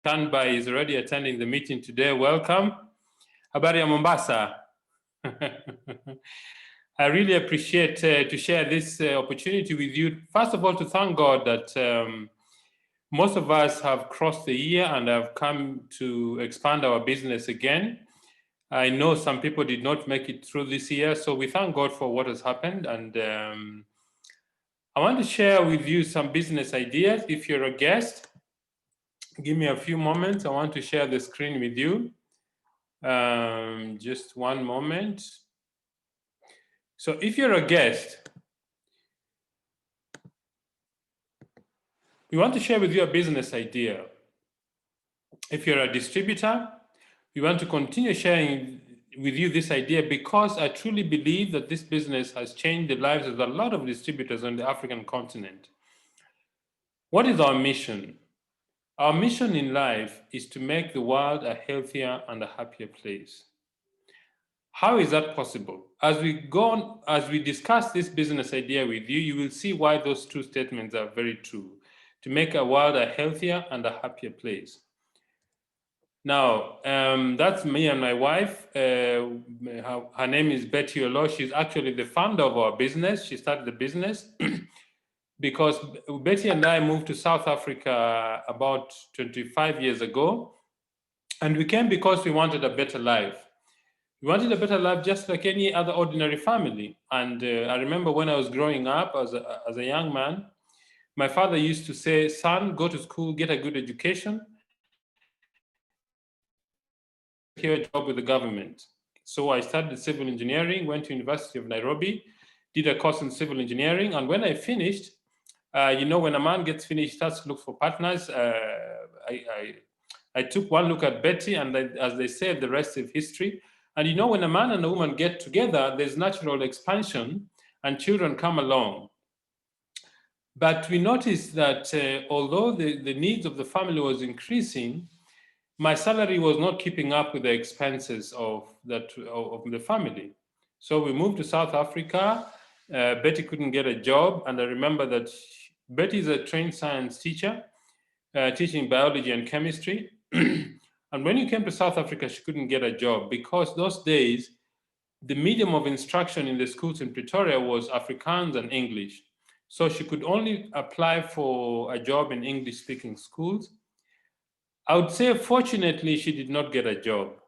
Standby is already attending the meeting today. Welcome. Habari ya Mombasa. I really appreciate to share this opportunity with you. First of all, to thank God that most of us have crossed the year and have come to expand our business again. I know some people did not make it through this year, so we thank God for what has happened. And I want to share with you some business ideas. If you're a guest, give me a few moments. I want to share the screen with you. Just one moment. So if you're a guest, we want to share with you a business idea. If you're a distributor, we want to continue sharing with you this idea because I truly believe that this business has changed the lives of a lot of distributors on the African continent. What is our mission? Our mission in life is to make the world a healthier and a happier place. How is that possible? As we discuss this business idea with you, you will see why those two statements are very true. To make a world a healthier and a happier place. Now, that's me and my wife. Her name is Betty Oloo. She's actually the founder of our business. She started the business because Betty and I moved to South Africa about 25 years ago. And we came because we wanted a better life. We wanted a better life just like any other ordinary family. And I remember when I was growing up as a young man, my father used to say, son, go to school, get a good education, secure a job with the government. So I studied civil engineering, went to University of Nairobi, did a course in civil engineering. And when I finished, when a man gets finished, he starts to look for partners. I took one look at Betty, and as they say, the rest is history. And when a man and a woman get together, there's natural expansion and children come along. But we noticed that although the needs of the family was increasing, my salary was not keeping up with the expenses of the family. So we moved to South Africa. Betty couldn't get a job. And I remember that Betty is a trained science teacher, teaching biology and chemistry. And when you came to South Africa, she couldn't get a job because those days, the medium of instruction in the schools in Pretoria was Afrikaans and English. So she could only apply for a job in English-speaking schools. I would say, fortunately, she did not get a job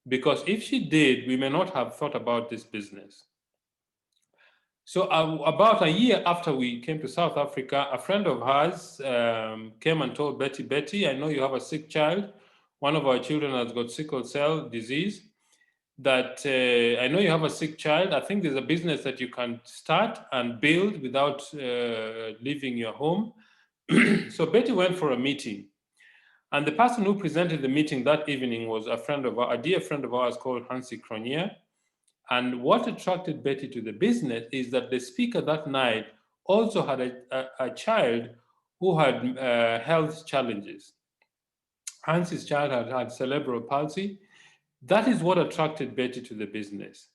because if she did, we may not have thought about this business. So about a year after we came to South Africa, a friend of hers came and told Betty, I know you have a sick child. One of our children has got sickle cell disease. That I know you have a sick child. I think there's a business that you can start and build without leaving your home. So Betty went for a meeting. And the person who presented the meeting that evening was a dear friend of ours called Hansi Cronje. And what attracted Betty to the business is that the speaker that night also had a child who had health challenges. Hansi's child had cerebral palsy. That is what attracted Betty to the business.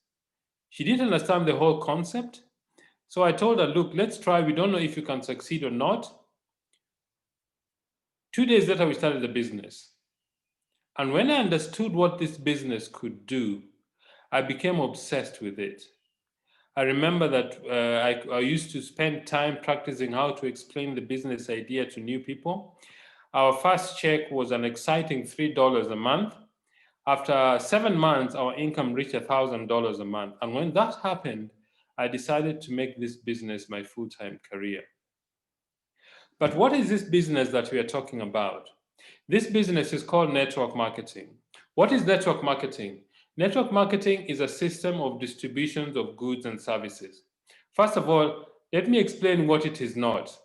She didn't understand the whole concept. So I told her, look, let's try. We don't know if you can succeed or not. 2 days later, we started the business. And when I understood what this business could do, I became obsessed with it. I remember that I used to spend time practicing how to explain the business idea to new people. Our first check was an exciting $3 a month. After 7 months, our income reached $1,000 a month. And when that happened, I decided to make this business my full-time career. But what is this business that we are talking about? This business is called network marketing. What is network marketing? Network marketing is a system of distributions of goods and services. First of all, let me explain what it is not.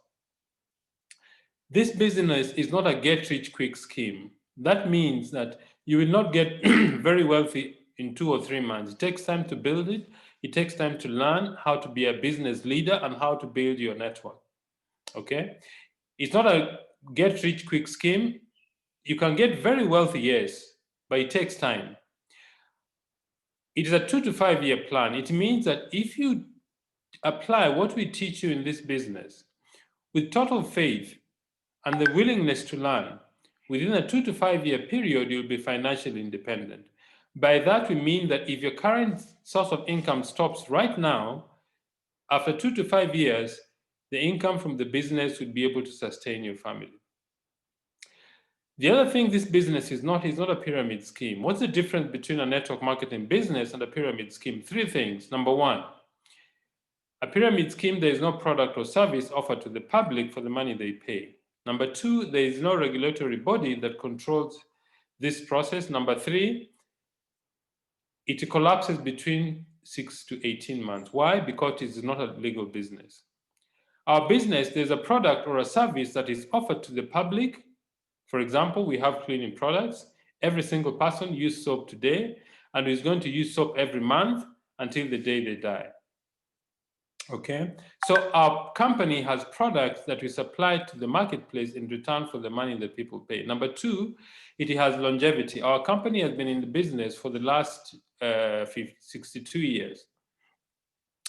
This business is not a get-rich-quick scheme. That means that you will not get very wealthy in 2 or 3 months. It takes time to build it. It takes time to learn how to be a business leader and how to build your network. Okay? It's not a get-rich-quick scheme. You can get very wealthy, yes, but it takes time. It is a 2 to 5 year plan. It means that if you apply what we teach you in this business with total faith and the willingness to learn, Within a 2 to 5 year period, you'll be financially independent. By that, we mean that if your current source of income stops right now, after 2 to 5 years, the income from the business would be able to sustain your family. The other thing this business is not a pyramid scheme. What's the difference between a network marketing business and a pyramid scheme? Three things. Number one, a pyramid scheme, there is no product or service offered to the public for the money they pay. Number two, there is no regulatory body that controls this process. Number three, it collapses between 6 to 18 months. Why? Because it is not a legal business. Our business, there's a product or a service that is offered to the public. For example, we have cleaning products. Every single person uses soap today and is going to use soap every month until the day they die. Okay, so our company has products that we supply to the marketplace in return for the money that people pay. Number two, it has longevity. Our company has been in the business for the last 62 years.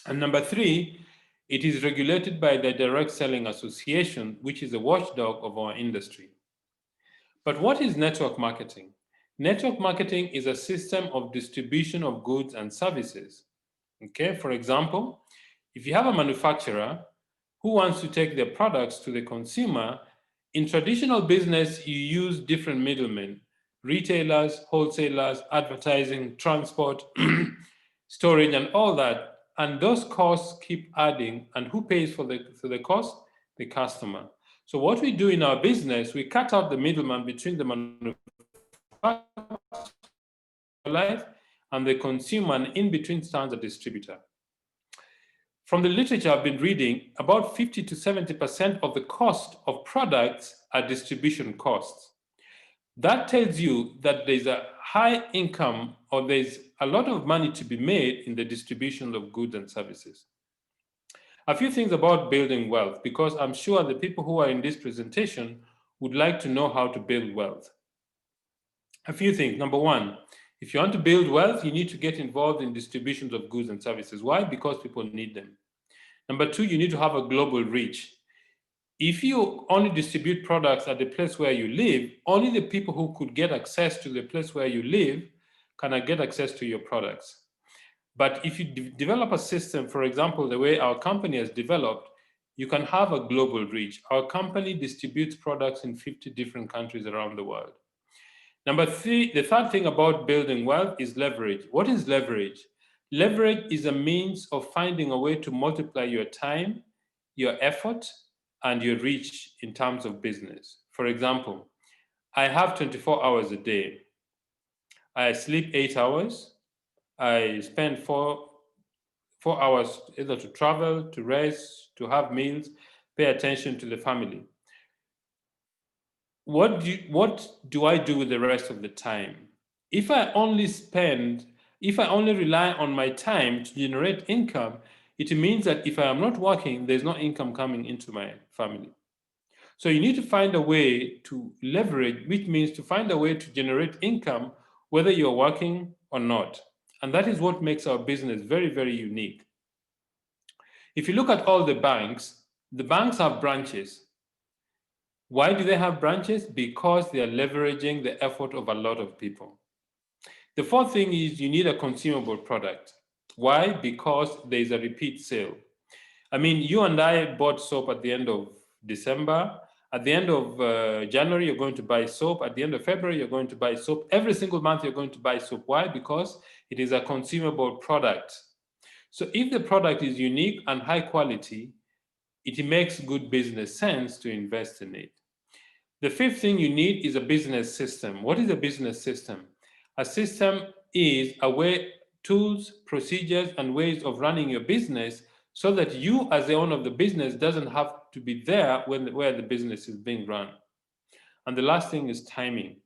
And number three, it is regulated by the Direct Selling Association, which is a watchdog of our industry. But what is network marketing? Network marketing is a system of distribution of goods and services. Okay, for example, if you have a manufacturer who wants to take their products to the consumer, in traditional business, you use different middlemen, retailers, wholesalers, advertising, transport, storage, and all that. And those costs keep adding. And who pays for the cost? The customer. So what we do in our business, we cut out the middleman between the manufacturer and the consumer, and in between stands a distributor. From the literature I've been reading, about 50 to 70% of the cost of products are distribution costs. That tells you that there's a high income or there's a lot of money to be made in the distribution of goods and services. A few things about building wealth, because I'm sure the people who are in this presentation would like to know how to build wealth. A few things. Number one, if you want to build wealth, you need to get involved in distributions of goods and services. Why? Because people need them. Number two, you need to have a global reach. If you only distribute products at the place where you live, only the people who could get access to the place where you live can get access to your products. But if you develop a system, for example, the way our company has developed, you can have a global reach. Our company distributes products in 50 different countries around the world. Number three, the third thing about building wealth is leverage. What is leverage? Leverage is a means of finding a way to multiply your time, your effort, and your reach in terms of business. For example, I have 24 hours a day. I sleep 8 hours. I spend four hours either to travel, to rest, to have meals, pay attention to the family. What do I do with the rest of the time? If I only rely on my time to generate income, it means that if I am not working, there's no income coming into my family. So you need to find a way to leverage, which means to find a way to generate income, whether you're working or not. And that is what makes our business very, very unique. If you look at all the banks have branches. Why do they have branches? Because they are leveraging the effort of a lot of people. The fourth thing is you need a consumable product. Why? Because there is a repeat sale. I mean, you and I bought soap at the end of December. At the end of January, you're going to buy soap. At the end of February, you're going to buy soap. Every single month, you're going to buy soap. Why? Because it is a consumable product. So if the product is unique and high quality, it makes good business sense to invest in it. The fifth thing you need is a business system. What is a business system? A system is a way, tools, procedures, and ways of running your business so that you, as the owner of the business, doesn't have to be there where the business is being run. And the last thing is timing.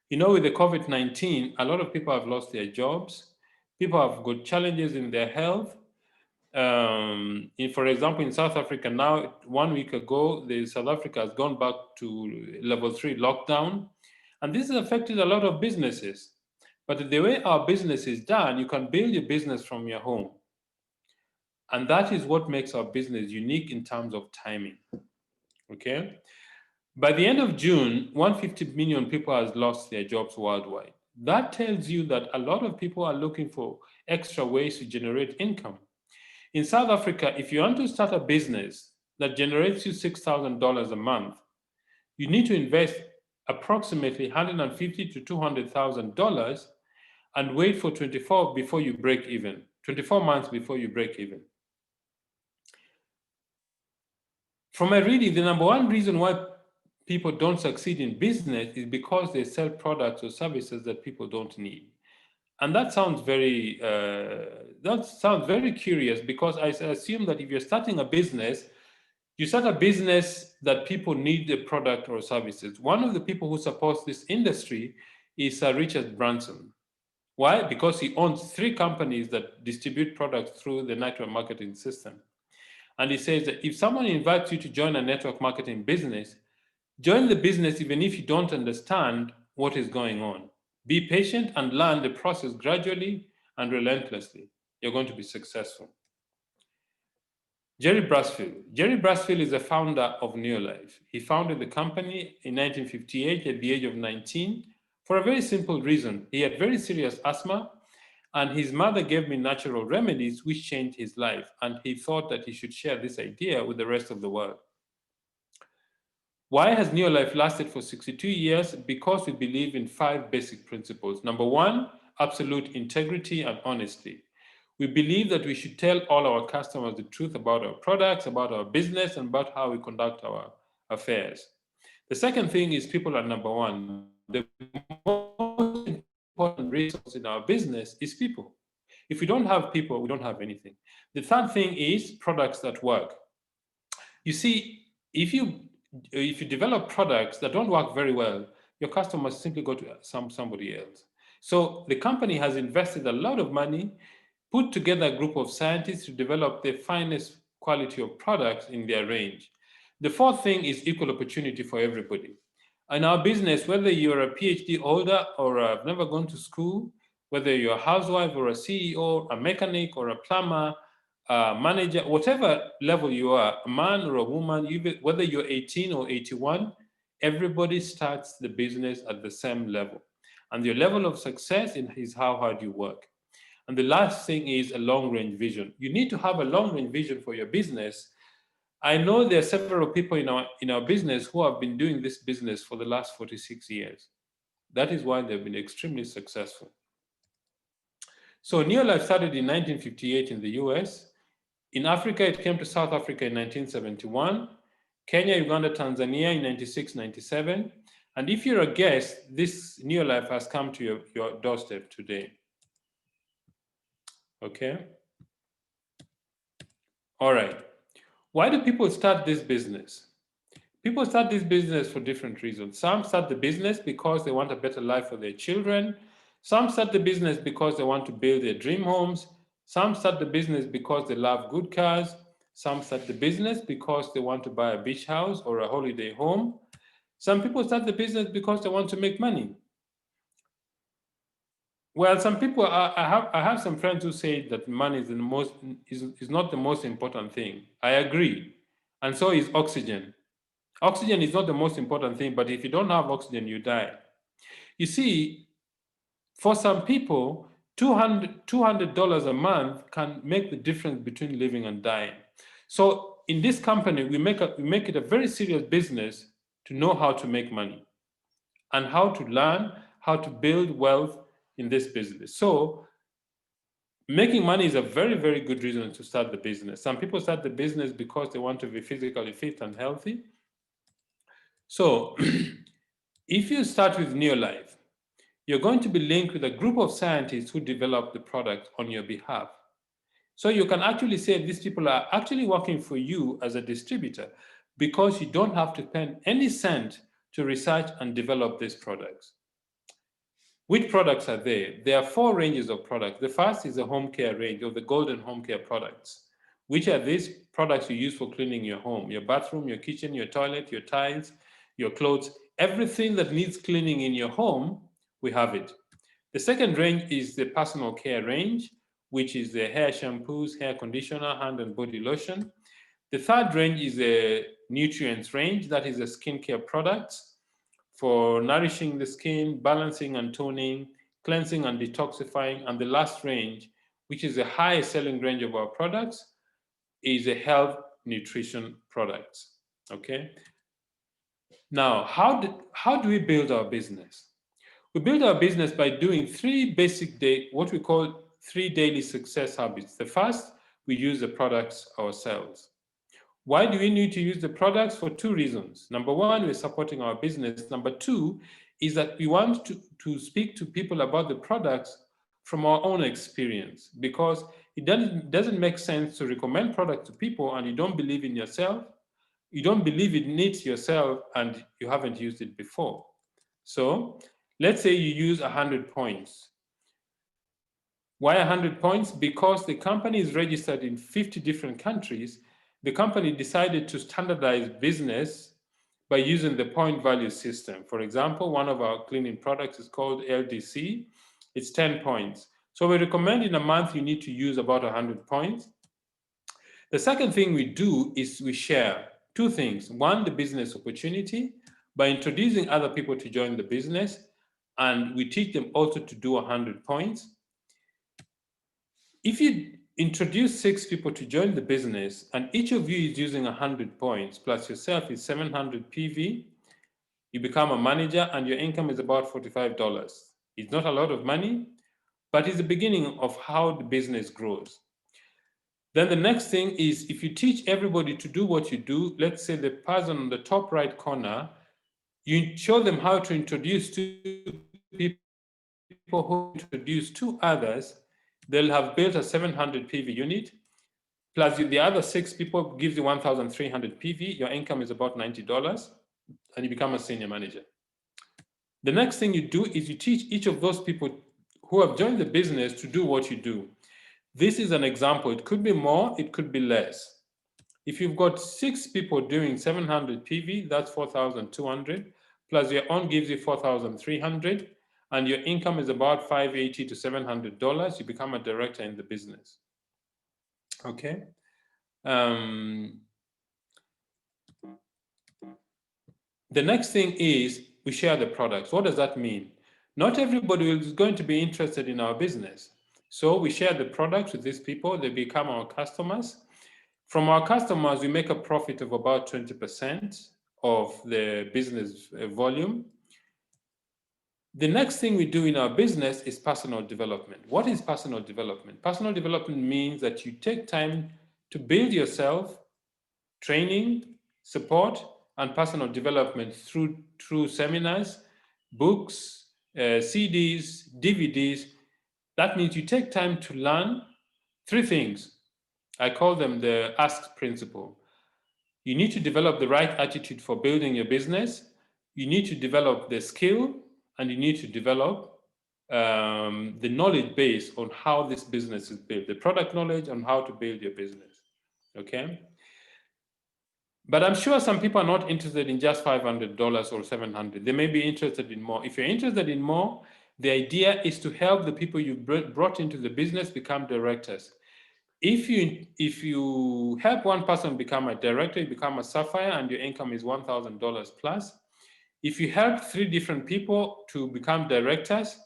You know, with the COVID-19, a lot of people have lost their jobs. People have got challenges in their health. For example, in South Africa now, 1 week ago, South Africa has gone back to level 3 lockdown. And this has affected a lot of businesses. But the way our business is done, you can build your business from your home. And that is what makes our business unique in terms of timing. Okay? By the end of June, 150 million people has lost their jobs worldwide. That tells you that a lot of people are looking for extra ways to generate income. In South Africa, if you want to start a business that generates you $6,000 a month, you need to invest approximately $150 to $200,000 and wait for 24 before you break even, 24 months before you break even. From my reading, the number one reason why people don't succeed in business is because they sell products or services that people don't need. And that sounds very curious, because I assume that if you're starting a business, you start a business that people need the product or services. One of the people who supports this industry is Sir Richard Branson. Why? Because he owns 3 companies that distribute products through the network marketing system. And he says that if someone invites you to join a network marketing business, join the business even if you don't understand what is going on. Be patient and learn the process gradually and relentlessly. You're going to be successful. Jerry Brasfield. Jerry Brasfield is the founder of Neolife. He founded the company in 1958 at the age of 19 for a very simple reason. He had very serious asthma, and his mother gave me natural remedies which changed his life, and he thought that he should share this idea with the rest of the world. Why has Neolife lasted for 62 years? Because we believe in 5 basic principles. Number 1, absolute integrity and honesty. We believe that we should tell all our customers the truth about our products, about our business, and about how we conduct our affairs. The second thing is people are number 1. The most important resource in our business is people. If we don't have people, we don't have anything. The third thing is products that work. You see, if you develop products that don't work very well, your customers simply go to somebody else. So the company has invested a lot of money, put together a group of scientists to develop the finest quality of products in their range. The fourth thing is equal opportunity for everybody. In our business, whether you're a PhD holder or have never gone to school, whether you're a housewife or a CEO, a mechanic or a plumber, manager, whatever level you are, a man or a woman, whether you're 18 or 81, everybody starts the business at the same level. And your level of success is how hard you work. And the last thing is a long-range vision. You need to have a long-range vision for your business. I know there are several people in our business who have been doing this business for the last 46 years. That is why they've been extremely successful. So Neolife started in 1958 in the US. In Africa, it came to South Africa in 1971, Kenya, Uganda, Tanzania in 96, 97. And if you're a guest, this Neolife has come to your doorstep today. Okay? All right. Why do people start this business? People start this business for different reasons. Some start the business because they want a better life for their children. Some start the business because they want to build their dream homes. Some start the business because they love good cars. Some start the business because they want to buy a beach house or a holiday home. Some people start the business because they want to make money. Well, some people, I have some friends who say that money is not the most important thing. I agree. And so is oxygen. Oxygen is not the most important thing, but if you don't have oxygen, you die. You see, for some people, $200 a month can make the difference between living and dying. So in this company, we make it a very serious business to know how to make money and how to learn how to build wealth in this business. So making money is a very, very good reason to start the business. Some people start the business because they want to be physically fit and healthy. So if you start with Neolife, you're going to be linked with a group of scientists who develop the product on your behalf. So you can actually say these people are actually working for you as a distributor, because you don't have to spend any cent to research and develop these products. Which products are there? There are 4 ranges of products. The first is the home care range, or the golden home care products, which are these products you use for cleaning your home, your bathroom, your kitchen, your toilet, your tiles, your clothes, everything that needs cleaning in your home, we have it. The second range is the personal care range, which is the hair shampoos, hair conditioner, hand and body lotion. The third range is a nutrients range, that is a skincare products for nourishing the skin, balancing and toning, cleansing and detoxifying. And the last range, which is the highest selling range of our products, is a health nutrition products. Okay. Now, how do we build our business? We build our business by doing what we call 3 daily success habits. The first, we use the products ourselves. Why do we need to use the products? For 2 reasons. Number 1, we're supporting our business. Number 2 is that we want to speak to people about the products from our own experience, because it doesn't make sense to recommend products to people and you don't believe in yourself, you don't believe in it yourself, and you haven't used it before. So let's say you use 100 points. Why 100 points? Because the company is registered in 50 different countries. The company decided to standardize business by using the point value system. For example, one of our cleaning products is called LDC. It's 10 points. So we recommend in a month you need to use about 100 points. The second thing we do is we share 2 things. 1, the business opportunity by introducing other people to join the business, and we teach them also to do 100 points. If you introduce 6 people to join the business and each of you is using 100 points plus yourself is 700 PV, you become a manager and your income is about $45. It's not a lot of money, but it's the beginning of how the business grows. Then the next thing is, if you teach everybody to do what you do, let's say the person on the top right corner, you show them how to introduce 2 people who introduce 2 others, they'll have built a 700 PV unit, plus the other 6 people gives you 1,300 PV, your income is about $90, and you become a senior manager. The next thing you do is you teach each of those people who have joined the business to do what you do. This is an example. It could be more, it could be less. If you've got 6 people doing 700 PV, that's 4,200, plus your own gives you 4,300, and your income is about $580 to $700, you become a director in the business. Okay. The next thing is we share the products. What does that mean? Not everybody is going to be interested in our business. So we share the products with these people, they become our customers. From our customers, we make a profit of about 20% of the business volume. The next thing we do in our business is personal development. What is personal development? Personal development means that you take time to build yourself, training, support, and personal development through seminars, books, CDs, DVDs. That means you take time to learn 3 things. I call them the ask principle. You need to develop the right attitude for building your business. You need to develop the skill, and you need to develop the knowledge base on how this business is built, the product knowledge on how to build your business. Okay? But I'm sure some people are not interested in just $500 or $700. They may be interested in more. If you're interested in more, the idea is to help the people you brought into the business become directors. If you help one person become a director, you become a sapphire, and your income is $1,000 plus. If you help 3 different people to become directors,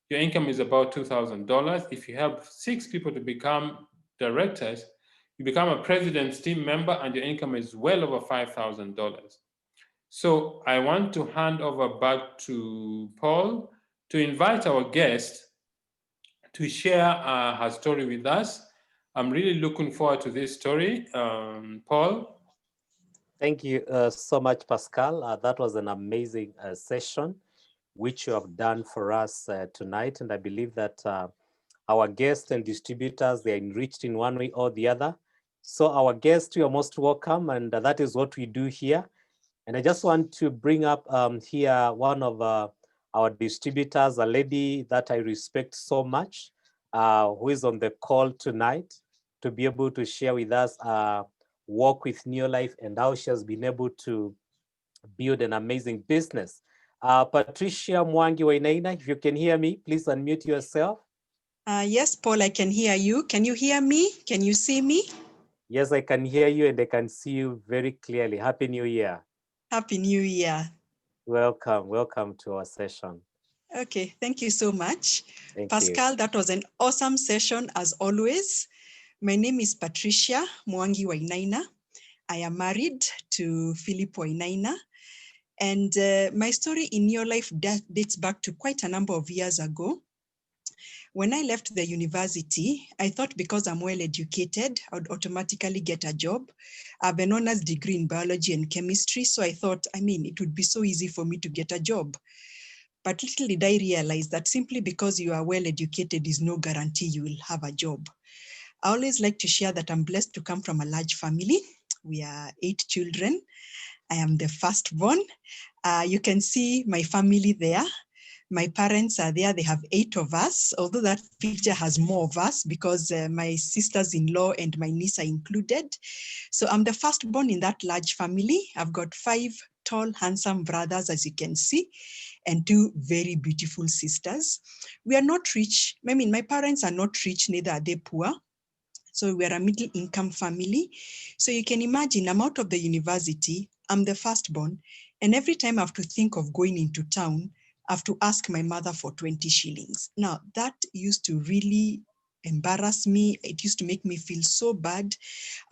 your income is about $2,000. If you help 6 people to become directors, you become a president's team member and your income is well over $5,000. So I want to hand over back to Paul to invite our guest to share her story with us. I'm really looking forward to this story. Paul? Thank you so much, Pascal. That was an amazing session, which you have done for us tonight. And I believe that our guests and distributors, they are enriched in one way or the other. So our guests, you are most welcome. And that is what we do here. And I just want to bring up here one of our distributors, a lady that I respect so much, who is on the call tonight to be able to share with us work with New Life and how she has been able to build an amazing business. Patricia Mwangi Wainaina, if you can hear me, please unmute yourself. Yes, Paul, I can hear you. Can you hear me? Can you see me? Yes, I can hear you and I can see you very clearly. Happy New Year. Happy New Year. Welcome to our session. Okay, thank you so much. Thank you. Pascal, that was an awesome session as always. My name is Patricia Mwangi Wainaina. I am married to Philip Wainaina. And my story in your life dates back to quite a number of years ago. When I left the university, I thought because I'm well educated, I would automatically get a job. I have an honors degree in biology and chemistry. So I thought, it would be so easy for me to get a job. But little did I realize that simply because you are well educated is no guarantee you will have a job. I always like to share that I'm blessed to come from a large family. We are 8 children. I am the firstborn. You can see my family there. My parents are there. They have 8 of us, although that picture has more of us because my sisters-in-law and my niece are included. So I'm the firstborn in that large family. I've got 5 tall, handsome brothers, as you can see, and 2 very beautiful sisters. We are not rich. My parents are not rich, neither are they poor. So we're a middle income family. So you can imagine I'm out of the university, I'm the firstborn, and every time I have to think of going into town, I have to ask my mother for 20 shillings. Now that used to really embarrass me. It used to make me feel so bad.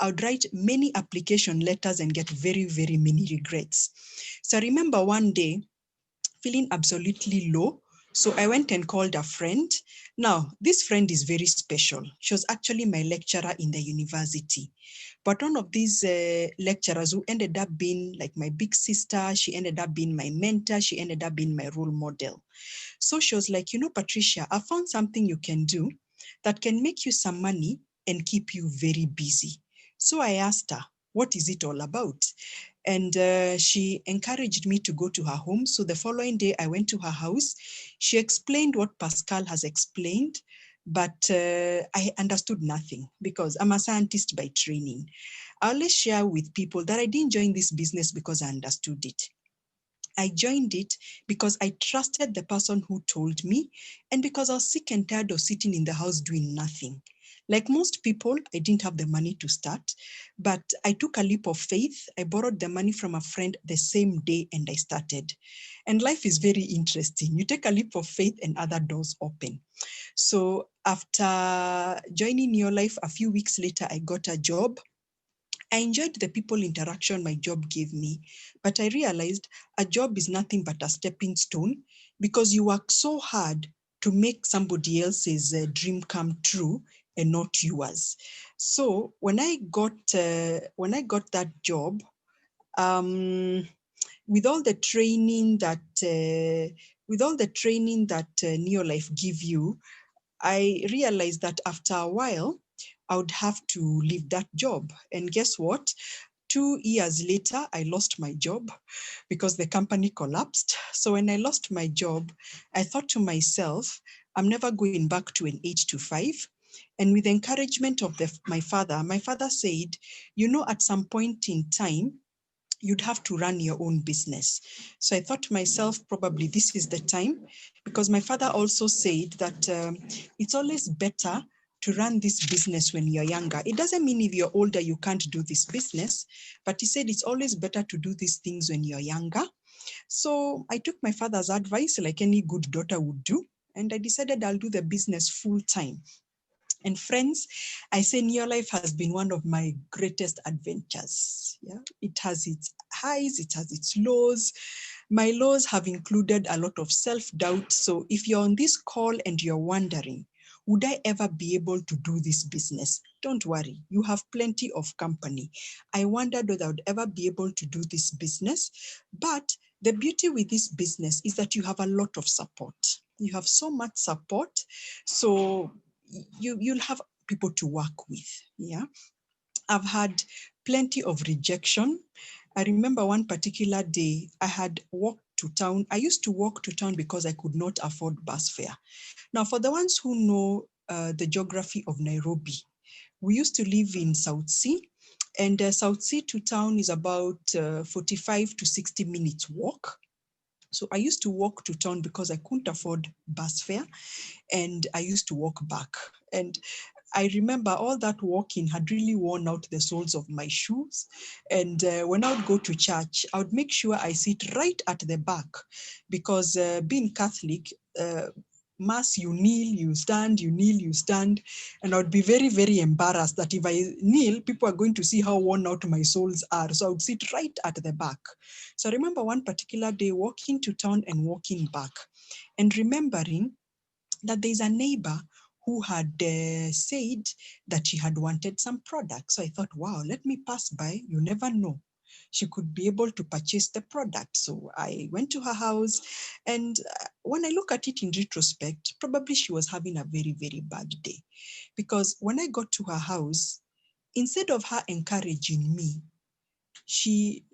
I would write many application letters and get very, very many regrets. So I remember one day feeling absolutely low. So I went and called a friend. Now, this friend is very special. She was actually my lecturer in the university. But one of these lecturers who ended up being like my big sister, she ended up being my mentor, she ended up being my role model. So she was like, Patricia, I found something you can do that can make you some money and keep you very busy. So I asked her, what is it all about? And she encouraged me to go to her home. So the following day, I went to her house. She explained what Pascal has explained, but I understood nothing because I'm a scientist by training. I always share with people that I didn't join this business because I understood it. I joined it because I trusted the person who told me and because I was sick and tired of sitting in the house doing nothing. Like most people, I didn't have the money to start, but I took a leap of faith. I borrowed the money from a friend the same day and I started. And life is very interesting. You take a leap of faith and other doors open. So after joining your life, a few weeks later, I got a job. I enjoyed the people interaction my job gave me, but I realized a job is nothing but a stepping stone because you work so hard to make somebody else's dream come true and not yours. So when I got that job, with all the training that Neolife give you, I realized that after a while, I would have to leave that job. And guess what? 2 years later, I lost my job because the company collapsed. So when I lost my job, I thought to myself, I'm never going back to an 8 to 5. And with the encouragement of my father said, at some point in time, you'd have to run your own business. So I thought to myself, probably this is the time, because my father also said that it's always better to run this business when you're younger. It doesn't mean if you're older, you can't do this business, but he said it's always better to do these things when you're younger. So I took my father's advice, like any good daughter would do, and I decided I'll do the business full time. And friends, I say Neolife has been one of my greatest adventures. Yeah, it has its highs, it has its lows. My lows have included a lot of self-doubt. So if you're on this call and you're wondering, would I ever be able to do this business? Don't worry, you have plenty of company. I wondered whether I would ever be able to do this business, but the beauty with this business is that you have a lot of support. You have so much support. So you'll have people to work with. Yeah, I've had plenty of rejection. I remember one particular day I had walked to town. I used to walk to town because I could not afford bus fare. Now, for the ones who know the geography of Nairobi, we used to live in South Sea, and South Sea to town is about 45 to 60 minutes walk. So I used to walk to town because I couldn't afford bus fare, and I used to walk back. And I remember all that walking had really worn out the soles of my shoes. And when I would go to church, I would make sure I sit right at the back because being Catholic, Mass, you kneel, you stand, you kneel, you stand. And I would be very, very embarrassed that if I kneel, people are going to see how worn out my soles are. So I would sit right at the back. So I remember one particular day walking to town and walking back and remembering that there's a neighbor who had said that she had wanted some products. So I thought, wow, let me pass by. You never know. She could be able to purchase the product. So I went to her house. And when I look at it in retrospect, probably she was having a very, very bad day. Because when I got to her house, instead of her encouraging me, she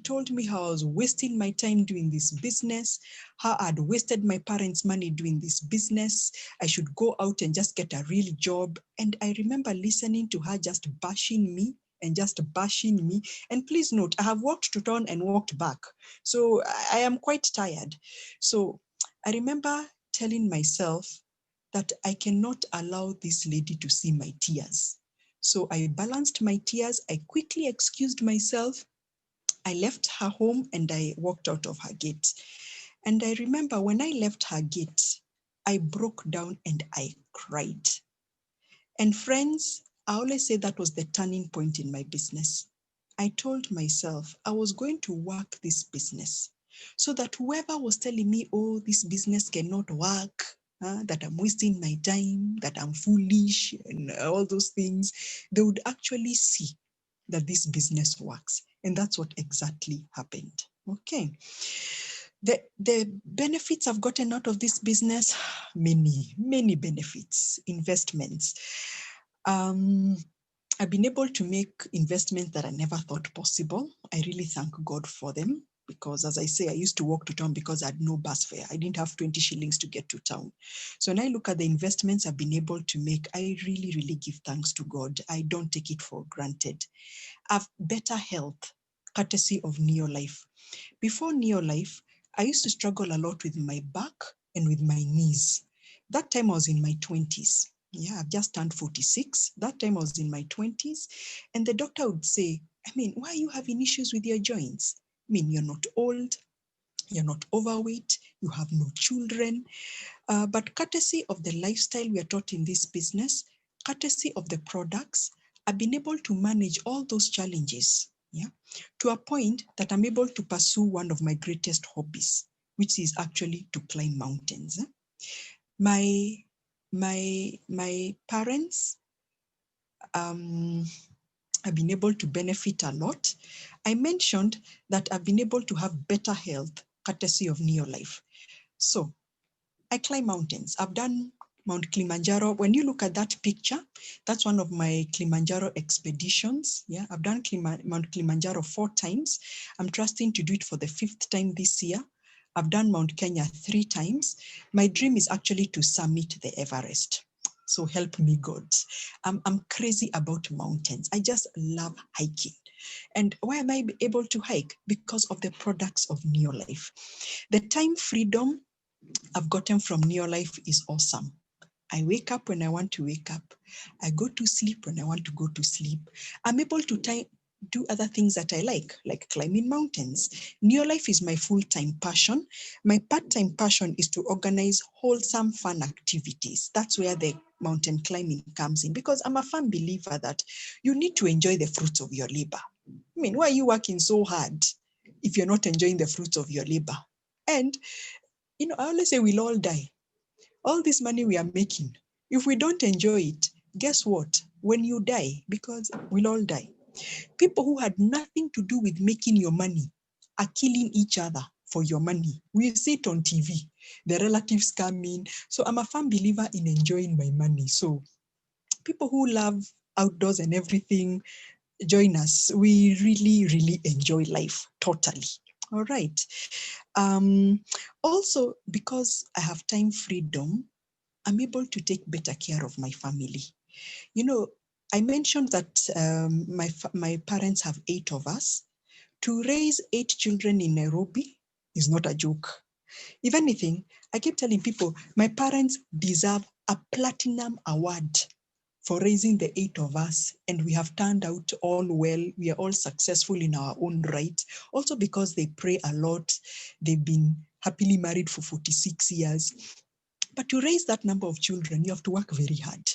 told me how I was wasting my time doing this business, how I'd wasted my parents' money doing this business. I should go out and just get a real job. And I remember listening to her just bashing me and just bashing me. And please note, I have walked to town and walked back. So I am quite tired. So I remember telling myself that I cannot allow this lady to see my tears. So I balanced my tears. I quickly excused myself. I left her home and I walked out of her gate. And I remember when I left her gate, I broke down and I cried. And friends, I always say that was the turning point in my business. I told myself I was going to work this business so that whoever was telling me, oh, this business cannot work, that I'm wasting my time, that I'm foolish, and all those things, they would actually see that this business works. And that's what exactly happened. Okay. The benefits I've gotten out of this business, many benefits, investments. I've been able to make investments that I never thought possible. I really thank God for them because, as I say, I used to walk to town because I had no bus fare. I didn't have 20 shillings to get to town. So when I look at the investments I've been able to make, I really, really give thanks to God. I don't take it for granted. I've better health, courtesy of Neolife. Before Neolife, I used to struggle a lot with my back and with my knees. That time I was in my 20s. Yeah, I've just turned 46. That time I was in my 20s. And the doctor would say, why are you having issues with your joints? You're not old, you're not overweight, you have no children. But courtesy of the lifestyle we are taught in this business, courtesy of the products, I've been able to manage all those challenges, to a point that I'm able to pursue one of my greatest hobbies, which is actually to climb mountains. My parents have been able to benefit a lot. I mentioned that I've been able to have better health, courtesy of Neolife. So I climb mountains. I've done Mount Kilimanjaro. When you look at that picture, that's one of my Kilimanjaro expeditions. Yeah, I've done Mount Kilimanjaro 4 times. I'm trusting to do it for the 5th time this year. I've done Mount Kenya 3 times. My dream is actually to summit the Everest. So help me God. I'm crazy about mountains. I just love hiking. And why am I able to hike? Because of the products of Neolife. The time freedom I've gotten from Neolife is awesome. I wake up when I want to wake up. I go to sleep when I want to go to sleep. I'm able to do other things that I like climbing mountains. Neolife is my full-time passion. My part-time passion is to organize wholesome, fun activities. That's where the mountain climbing comes in, because I'm a firm believer that you need to enjoy the fruits of your labor. Why are you working so hard if you're not enjoying the fruits of your labor? And I always say we'll all die. All this money we are making, if we don't enjoy it, guess what? When you die, because we'll all die, people who had nothing to do with making your money are killing each other for your money. We see it on TV. The relatives come in. So I'm a firm believer in enjoying my money. So people who love outdoors and everything, join us. We really, really enjoy life totally. All right. Also, because I have time freedom, I'm able to take better care of my family. I mentioned that my parents have 8 of us. To raise 8 children in Nairobi is not a joke. If anything, I keep telling people, my parents deserve a platinum award for raising the 8 of us, and we have turned out all well. We are all successful in our own right. Also because they pray a lot. They've been happily married for 46 years. But to raise that number of children, you have to work very hard.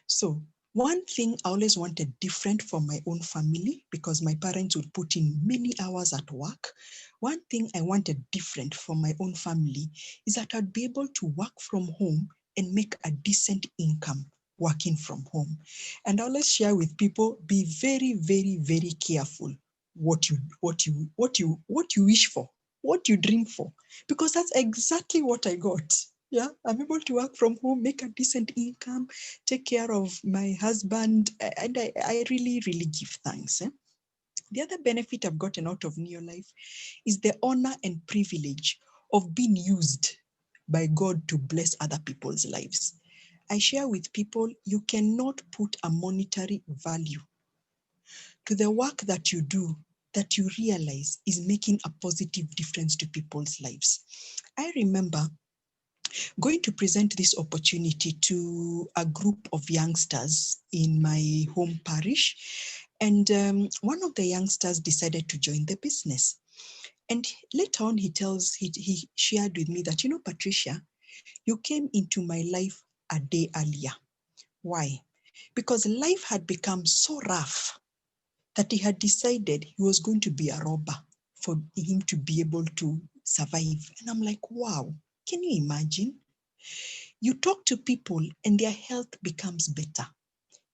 So one thing I always wanted different from my own family, because my parents would put in many hours at work. One thing I wanted different from my own family is that I'd be able to work from home and make a decent income working from home. And I always share with people, be very, very, very careful what you wish for, what you dream for, because that's exactly what I got. Yeah, I'm able to work from home, make a decent income, take care of my husband, and I really, really give thanks. The other benefit I've gotten out of Neolife is the honor and privilege of being used by God to bless other people's lives. I share with people, you cannot put a monetary value to the work that you do that you realize is making a positive difference to people's lives. I remember going to present this opportunity to a group of youngsters in my home parish. And one of the youngsters decided to join the business. And later on, he shared with me that, Patricia, you came into my life a day earlier. Why? Because life had become so rough that he had decided he was going to be a robber for him to be able to survive. And I'm like, wow, can you imagine? You talk to people and their health becomes better.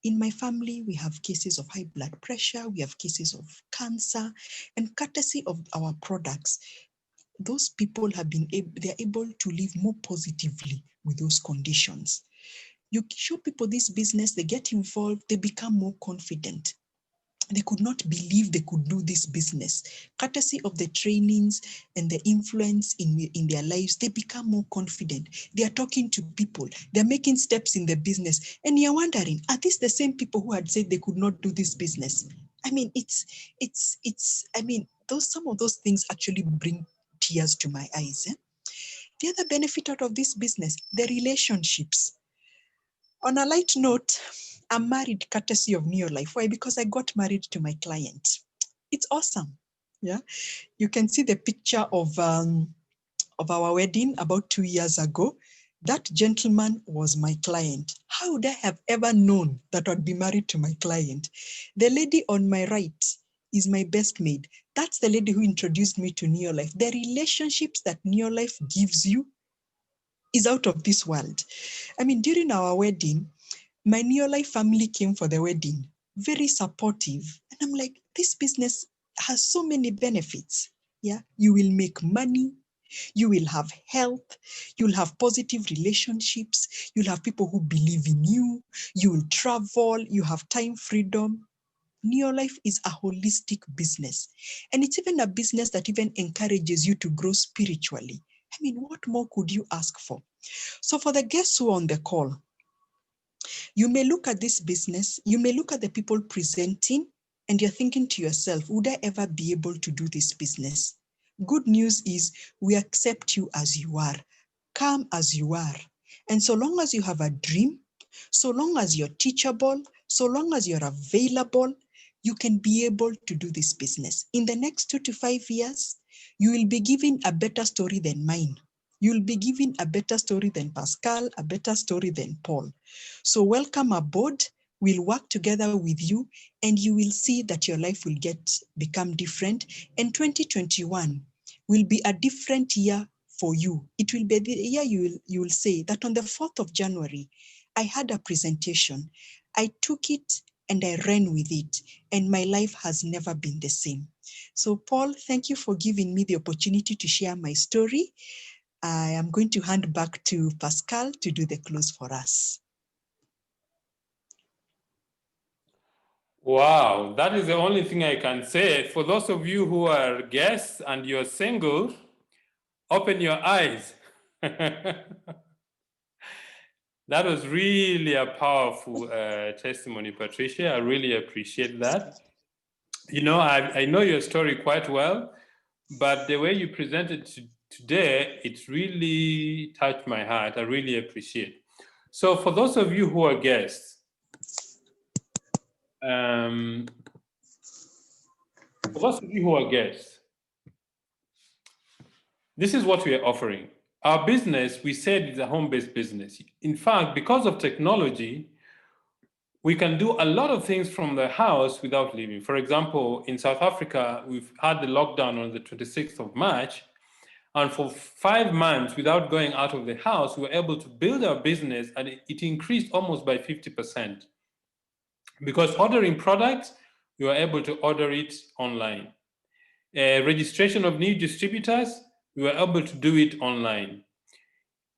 In my family, we have cases of high blood pressure, we have cases of cancer, and courtesy of our products, those people they're able to live more positively with those conditions. You show people this business, they get involved, they become more confident. They could not believe they could do this business. Courtesy of the trainings and the influence in their lives, they become more confident. They are talking to people. They're making steps in the business. And you're wondering, are these the same people who had said they could not do this business? I mean, some of those things actually bring tears to my eyes. The other benefit out of this business, the relationships. On a light note, I'm married courtesy of Neolife. Why? Because I got married to my client. It's awesome. Yeah, you can see the picture of our wedding about 2 years ago. That gentleman was my client. How would I have ever known that I'd be married to my client? The lady on my right is my best maid. That's the lady who introduced me to Neolife. The relationships that Neolife gives you is out of this world. I mean, during our wedding, my Neolife family came for the wedding, very supportive. And I'm like, this business has so many benefits. Yeah, you will make money, you will have health, you'll have positive relationships, you'll have people who believe in you, you will travel, you have time freedom. Neolife is a holistic business. And it's even a business that even encourages you to grow spiritually. I mean, what more could you ask for? So for the guests who are on the call, you may look at this business, you may look at the people presenting, and you're thinking to yourself, would I ever be able to do this business? Good news is we accept you as you are. Come as you are. And so long as you have a dream, so long as you're teachable, so long as you're available, you can be able to do this business. In the next 2 to 5 years, you will be given a better story than mine. You'll be given a better story than Pascal, a better story than Paul. So welcome aboard. We'll work together with you, and you will see that your life will become different. And 2021 will be a different year for you. It will be the year you will say that on the 4th of January, I had a presentation. I took it and I ran with it, and my life has never been the same. So Paul, thank you for giving me the opportunity to share my story. I am going to hand back to Pascal to do the close for us. Wow, that is the only thing I can say. For those of you who are guests and you're single, open your eyes. That was really a powerful testimony, Patricia. I really appreciate that. You know, I know your story quite well, but the way you presented today, it really touched my heart. I really appreciate it. So for those of you who are guests, For those of you who are guests, this is what we are offering. Our business, we said, is a home-based business. In fact, because of technology, we can do a lot of things from the house without leaving. For example, in South Africa, we've had the lockdown on the 26th of March, and for 5 months, without going out of the house, we were able to build our business, and it increased almost by 50%. Because ordering products, we were able to order it online. Registration of new distributors, we were able to do it online.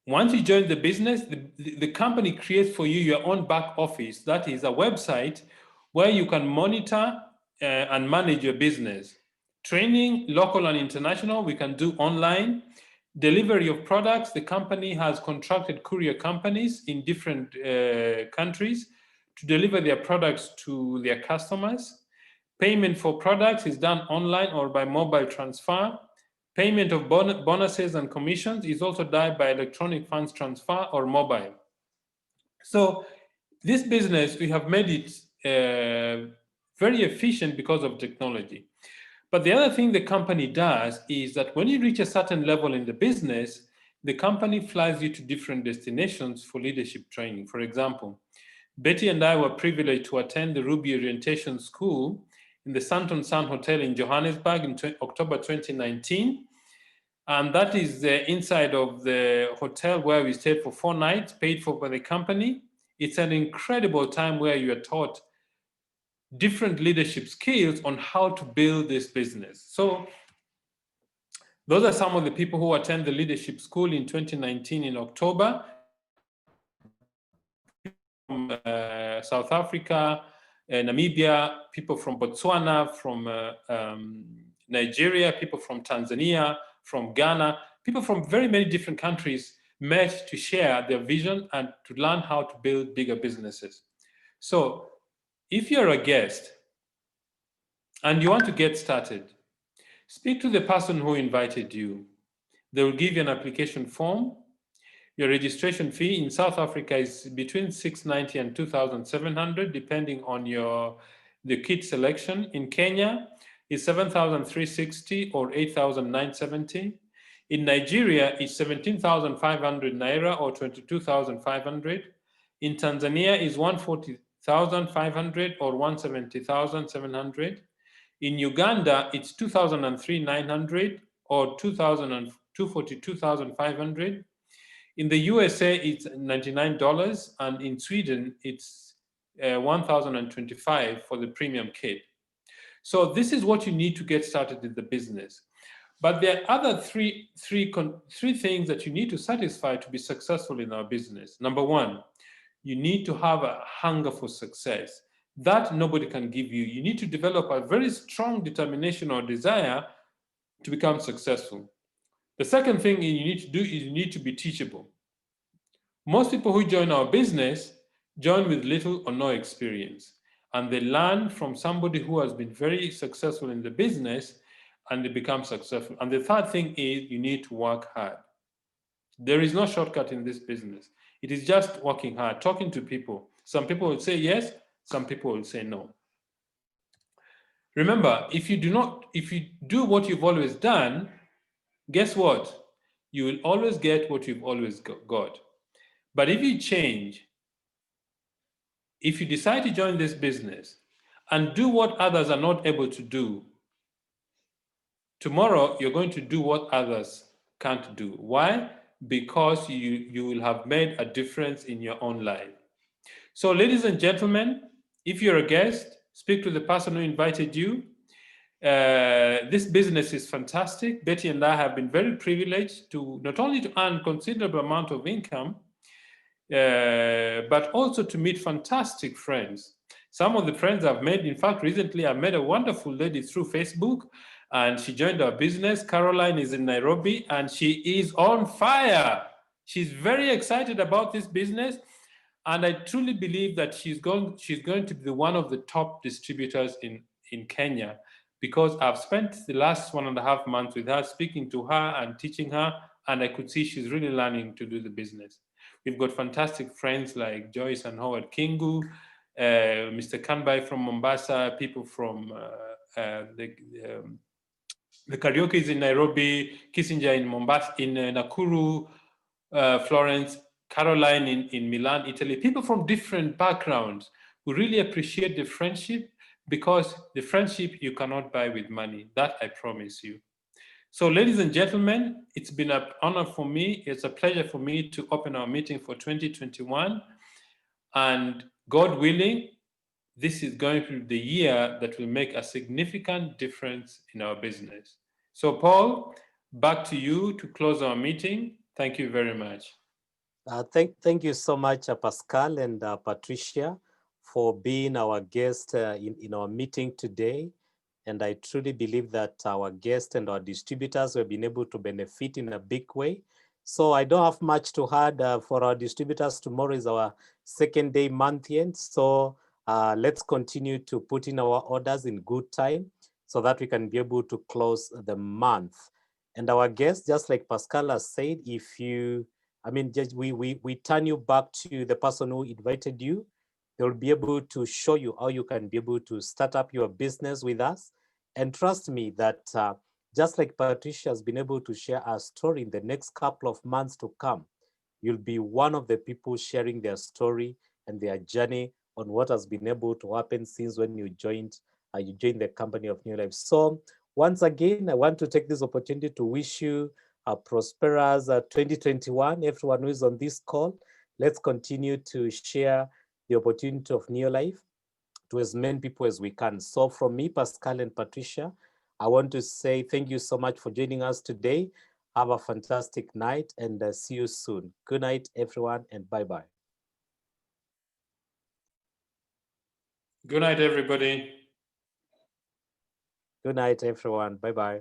Once you join the business, the company creates for you your own back office. That is a website where you can monitor and manage your business. Training, local and international, we can do online. Delivery of products, the company has contracted courier companies in different countries to deliver their products to their customers. Payment for products is done online or by mobile transfer. Payment of bonuses and commissions is also done by electronic funds transfer or mobile. So this business, we have made it very efficient because of technology. But the other thing the company does is that when you reach a certain level in the business, the company flies you to different destinations for leadership training. For example, Betty and I were privileged to attend the Ruby Orientation School in the Santon Sun Hotel in Johannesburg in October 2019. And that is inside of the hotel where we stayed for 4 nights, paid for by the company. It's an incredible time where you are taught different leadership skills on how to build this business. So those are some of the people who attend the leadership school in 2019 in October. From South Africa, Namibia, people from Botswana, from Nigeria, people from Tanzania, from Ghana, people from very many different countries met to share their vision and to learn how to build bigger businesses. So if you're a guest and you want to get started, speak to the person who invited you. They will give you an application form. Your registration fee in South Africa is between $690 and $2,700, depending on the kit selection. In Kenya, it's $7,360 or $8,970. In Nigeria, it's 17,500 naira or 22,500. In Tanzania, it's 140,500 or 170,700. In Uganda, it's 2,900 or 242,500. In the USA, it's $99, and in Sweden, it's $1,025 for the premium kit. So this is what you need to get started in the business. But there are other three things that you need to satisfy to be successful in our business. Number one, you need to have a hunger for success. That nobody can give you. You need to develop a very strong determination or desire to become successful. The second thing you need to do is you need to be teachable. Most people who join our business join with little or no experience, and they learn from somebody who has been very successful in the business, and they become successful. And the third thing is you need to work hard. There is no shortcut in this business. It is just working hard, talking to people. Some people will say yes, some people will say no. Remember, if you do what you've always done, guess what? You will always get what you've always got. But if you change, if you decide to join this business and do what others are not able to do, tomorrow you're going to do what others can't do. Why? Because you will have made a difference in your own life. So ladies and gentlemen, if you're a guest, speak to the person who invited you. This business is fantastic. Betty and I have been very privileged to not only to earn considerable amount of income, but also to meet fantastic friends. Some of the friends I've made, in fact, recently I met a wonderful lady through Facebook, and she joined our business. Caroline is in Nairobi, and she is on fire. She's very excited about this business, and I truly believe that she's going to be one of the top distributors in Kenya, because I've spent the last 1.5 months with her, speaking to her and teaching her, and I could see she's really learning to do the business. We've got fantastic friends like Joyce and Howard Kingu, Mr. Kanbai from Mombasa, people from the karaoke is in Nairobi, Kissinger in Mombasa, in Nakuru, Florence, Caroline in Milan, Italy, people from different backgrounds who really appreciate the friendship, because the friendship you cannot buy with money. That I promise you. So ladies and gentlemen, it's been an honor for me. It's a pleasure for me to open our meeting for 2021. And God willing, this is going to be the year that will make a significant difference in our business. So Paul, back to you to close our meeting. Thank you very much. Thank you so much, Pascal and Patricia, for being our guest in our meeting today. And I truly believe that our guests and our distributors have been able to benefit in a big way. So I don't have much to add for our distributors. Tomorrow is our second day month end. So let's continue to put in our orders in good time so that we can be able to close the month. And our guests, just like Pascal has said, if you, I mean, just we turn you back to the person who invited you. They'll be able to show you how you can be able to start up your business with us. And trust me that just like Patricia has been able to share her story in the next couple of months to come, you'll be one of the people sharing their story and their journey on what has been able to happen since when you joined the company of New Life. So once again, I want to take this opportunity to wish you a prosperous 2021. Everyone who is on this call, let's continue to share the opportunity of New Life to as many people as we can. So from me, Pascal and Patricia, I want to say thank you so much for joining us today. Have a fantastic night and see you soon. Good night, everyone, and bye-bye. Good night, everybody. Good night, everyone. Bye-bye.